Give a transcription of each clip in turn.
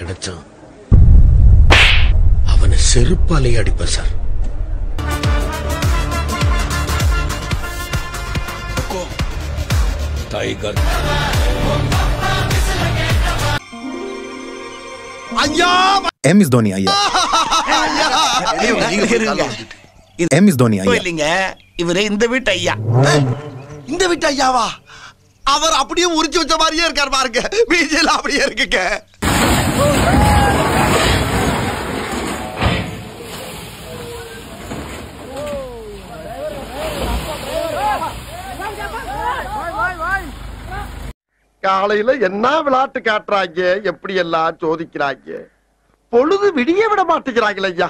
கிடைச்சான் அவனை செருப்பாலேயே அடிப்பேன் sir. Tiger ஐயா M is Dhoni ஐயா. M is Dhoni ஐயா. இல்லைங்க, இவரே இந்த வீட்டு ஐயா. இந்த வீட்டு ஐயாவா? அவர் அப்படியே உரிச்சு வச்ச மாதிரியே இருக்கார் பாருங்க. பிஜேல அப்படியே இருக்குங்க. காலையில என்ன விளையாட்டு காட்டுறாங்க, எப்படி எல்லாம் சோதிக்கிறாங்க. பொழுது விடிய விட மாட்டேங்கிறாங்களே ஐயா.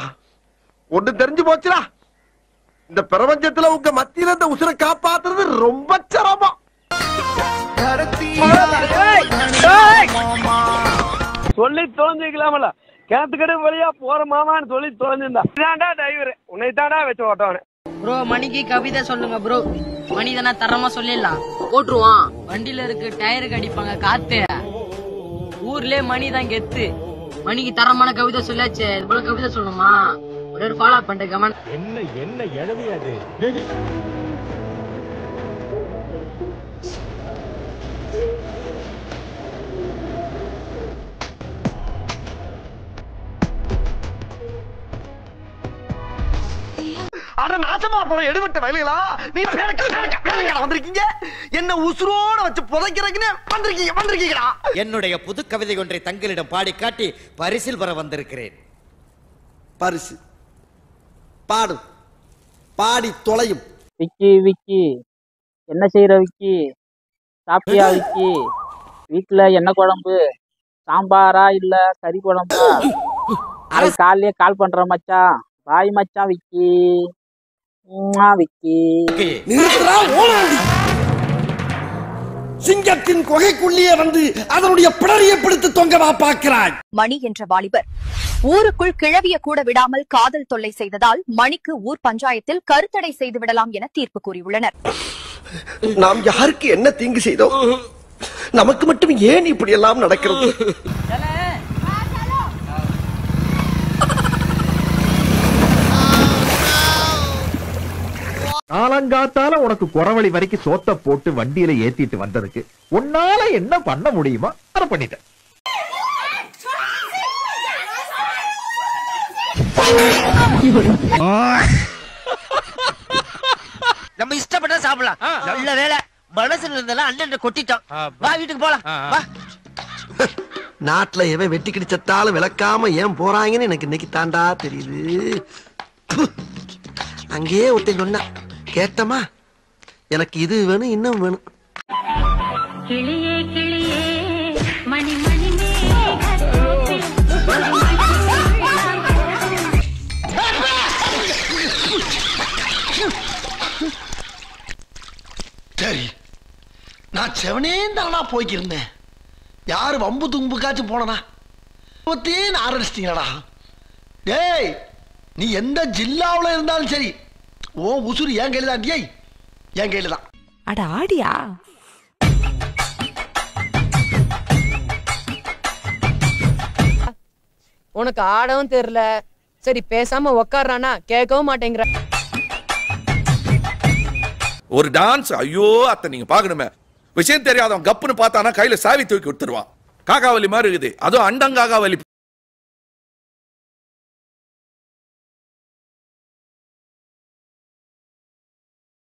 ஒண்ணு தெரிஞ்சு போச்சுடா, இந்த பிரபஞ்சத்துல உங்க மத்தியில இந்த உசுரை காப்பாத்துறது ரொம்ப சிரமம். சொல்லி தொலைஞ்சிக்கலாமல, கிணத்துக்கடை வழியா போற மாமான்னு சொல்லி தொலைஞ்சிருந்தா டிரைவர் உன்னை தாண்டா வச்சு ஓட்டவனே. ப்ரோ மணிக்கு கவிதை சொல்லுங்க ப்ரோ. மணி தானே தரமா சொல்லிடலாம், போட்டுருவான். வண்டியில இருக்கு டயருக்கு அடிப்பாங்க காத்து. ஊர்லயே மணி தான் கெத்து. மணிக்கு தரமான கவிதை சொல்லாச்சு, இது போல கவிதை சொல்லணுமா? ஒரு ஃபாலோ பண்ணிட்டு கமன். என்ன என்ன எழுதியாது நாசமா போற எடுபட்ட வயலுகளா, நீ வந்திருக்கீங்க. என்ன உசுரோட வச்சு புதைக்கிறதுன்னு வந்திருக்கீங்களா? என்னுடைய புது கவிதை ஒன்றை தங்களிடம் பாடி காட்டி பரிசில் பெற வந்திருக்கிறேன். பரிசு பாடு, பாடி தொலையும். விக்கி விக்கி என்ன செய்யற விக்கி? சாப்பிட்டியா விக்கி? வீட்டுல என்ன குழம்பு? சாம்பாரா இல்ல கறி குழம்பா? அது காலையே கால் பண்ற மச்சான். பாய் மச்சான் விக்கி. விக்கி சிங்கத்தின் குகைக்குள்ளே வந்து அதனுடைய பிடரியை பிடித்து தொங்கவா பார்க்கிறாய். மணி என்ற வாலிபர் ஊருக்குள் கிழவிய கூட விடாமல் காதல் தொல்லை செய்ததால் மணிக்கு ஊர் பஞ்சாயத்தில் கருத்தடை செய்து விடலாம் என தீர்ப்பு கூறியுள்ளனர். நாம் யாருக்கு என்ன தீங்கு செய்தோம்? நமக்கு மட்டும் ஏன் இப்படி எல்லாம் நடக்கிறது? காலங்காத்தால உனக்கு குறவழி வரைக்கும் சோத்த போட்டு வண்டியில ஏத்திட்டு வந்ததுக்கு உன்னால என்ன பண்ண முடியுமா அதை பண்ணிட்ட. நம்ம இஷ்டப்பட்டா சாப்பிடலாம். நல்ல வேலை மனசுல இருந்தெல்லாம் அண்ணன் கொட்டிட்டோம். வா வீட்டுக்கு போலாம். வா. நாட்டுல எவன் வெட்டி கிடிச்சத்தாலும் விளக்காம ஏன் போறாங்கன்னு எனக்கு இன்னைக்கு தாண்டா தெரியுது. அங்கேயே ஒருத்தன் சொன்ன கேட்டமா, எனக்கு இது வேணும் இன்னும் வேணும். கிளியே கிளியே மணி மணி சரி, நான் செவனேந்தானா போய்க்கிருந்தேன். யாரு வம்பு தும்புக்காச்சும் போனா ஆரம்பிச்சிட்டீங்களா? டேய், நீ எந்த ஜில்லாவுல இருந்தாலும் சரி, ஓ உசுறு என் கையில தான். டேய், என் கையில தான். அட ஆடியா? உனக்கு ஆடவும் தெரியல, சரி பேசாம உக்காரானா கேட்கவும் மாட்டேங்கிற. ஒரு டான்ஸ், ஐயோ அத்தை நீங்க பாக்கணுமே. விஷயம் தெரியாதவன் கப்புன்னு பார்த்தானா கையில சாவி தூக்கி விட்டுருவான். காக்காவலி மாதிரி இருக்குது, அதுவும் அண்டங்காகாவலி.